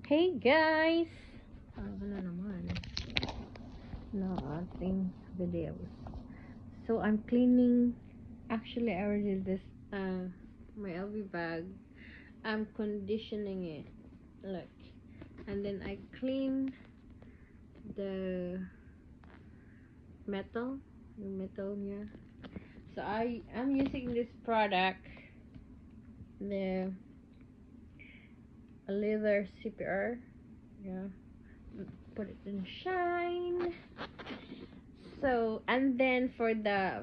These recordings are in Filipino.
Hey guys! Ano naman? Na ating videos. So I'm cleaning. Actually, I already did this. My LV bag. I'm conditioning it. Look, and then I clean the metal. The metal niya. So I'm using this product. The leather CPR. Yeah. Put it in shine. So, and then for the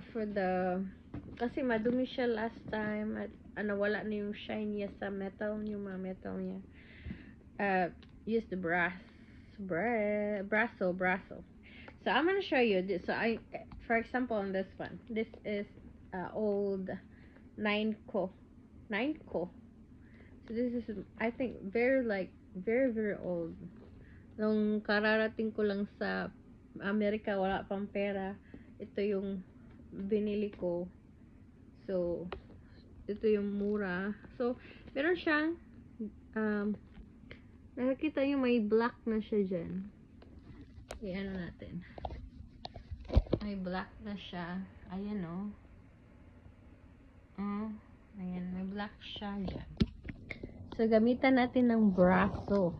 kasi madumi siya last time at wala na yung shine niya sa metal, yung mga metal niya. Use the brasso. So I'm gonna show you this. So for example, on this one, this is old 9Co. So this is, I think, very very old. Nung kararating ko lang sa Amerika, wala pang pera. Ito yung binili ko. So, ito yung mura. So, meron siyang nakikita yung may black na siya dyan. Ano natin. May black na siya. Ayan o. Ayan, may black siya dyan. So, gamitan natin ng brasso.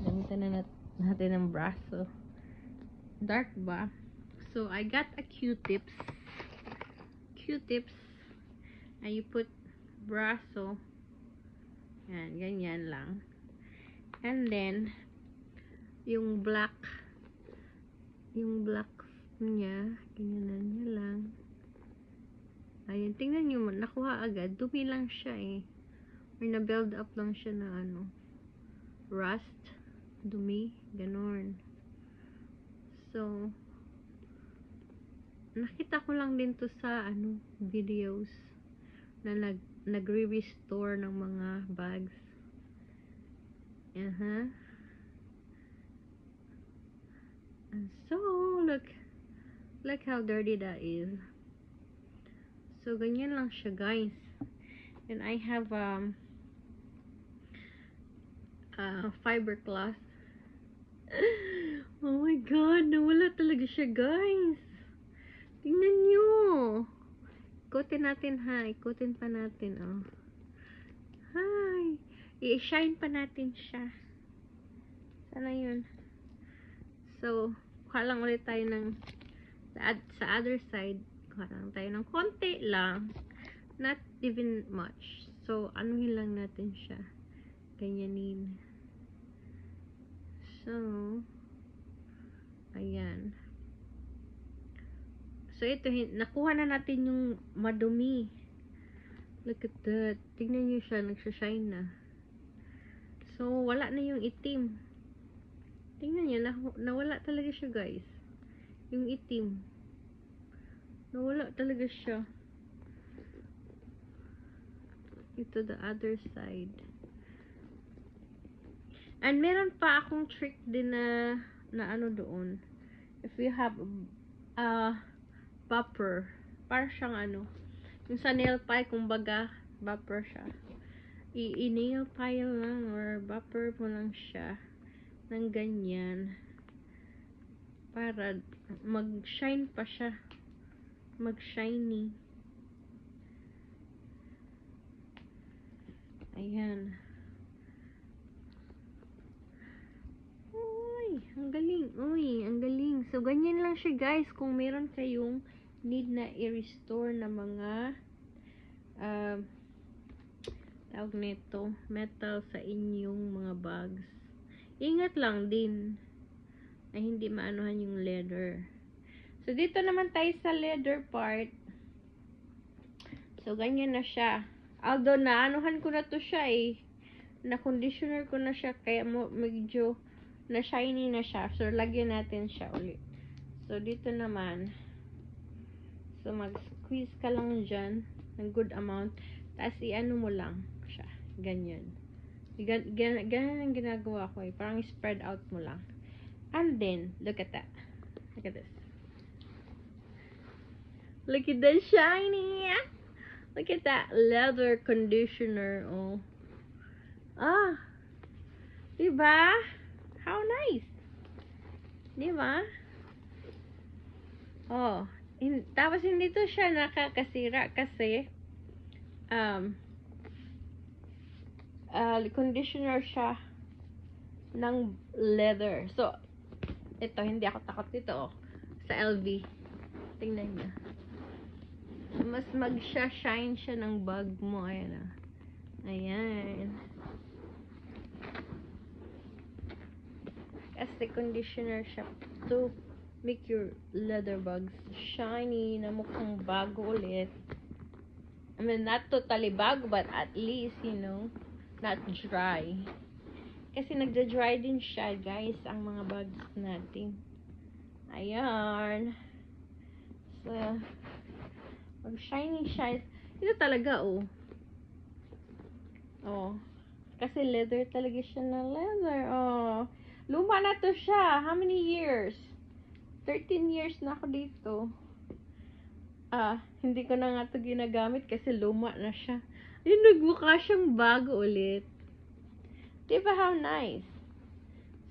Natin ng brasso. Dark ba? So, I got a Q-tips. And you put brasso. Yan, ganyan lang. And then, yung black niya, ganyan niya lang. Ayun, tingnan nyo, nakuha agad. Dumi lang siya eh. Or na-build up lang siya na rust, dumi, ganon. So, nakita ko lang din to sa videos na nagre-restore ng mga bags. And so, look how dirty that is. So, ganyan lang siya, guys. And I have fiberglass. Oh my god, nawala talaga siya, guys. Tingnan nyo. Ikutin natin ha. Ikutin pa natin, oh. Hi. I-shine pa natin siya. Sana yun. So, kuha lang ulit tayo ng sa other side. Kuha lang tayo ng konti lang. Not even much. So, anuhin lang natin siya. Ganyanin. So, ayan. So, ito, nakuha na natin yung madumi. Look at that. Tingnan nyo siya, nagsashine na. So, wala na yung itim. Tingnan nyo, nawala talaga siya, guys. Yung itim. Nawala talaga siya. Ito, the other side. And meron pa akong trick din na doon. If you have bopper, para siyang yung sa nail file, kumbaga bopper siya. I-nail file lang or bopper mo lang siya ng ganyan para mag-shine pa siya, mag-shiny. Ayan. Ang galing. So, ganyan lang siya, guys. Kung meron kayong need na i-restore na mga tawag nito, metal sa inyong mga bags. Ingat lang din na hindi maanuhan yung leather. So, dito naman tayo sa leather part. So, ganyan na siya. Although, naanuhan ko na to siya eh. Na-conditioner ko na siya. Kaya medyo na shiny na siya. So, lagyan natin siya ulit. So, dito naman. So, mag-squeeze ka lang dyan ng good amount. Tapos, i-ano mo lang siya. Ganyan. Ganyan ang ginagawa ko eh. Parang spread out mo lang. And then, look at that. Look at this. Look at the shiny. Look at that leather conditioner. Oh. Diba? How nice. Diba? Oh. Tapos hindi to siya nakakasira kasi conditioner siya ng leather. So, ito, hindi ako takot dito, oh. Sa LV. Tingnan niyo. Mas mag-shine siya ng bag mo. Ayan, ah. Ayan. Kasi conditioner siya to make your leather bags shiny na mukhang bago ulit. I mean, not totally bago, but at least, you know, not dry. Kasi nagda-dry din siya, guys, ang mga bags natin. Ayan. So, mag-shiny. Ito talaga, oh. Oh. Kasi leather talaga siya na leather. Oh. Luma na to siya. How many years? 13 years na ako dito. Hindi ko na nga ito ginagamit kasi luma na siya. Ayun, nagmukha siyang bago ulit. Diba how nice?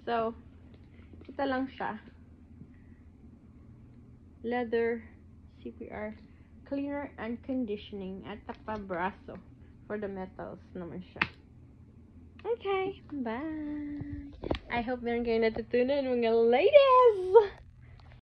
So, ito lang siya. Leather CPR cleaner and conditioning at tapabraso for the metals naman siya. Okay, bye! I hope meron kayong natutunan, mga ladies!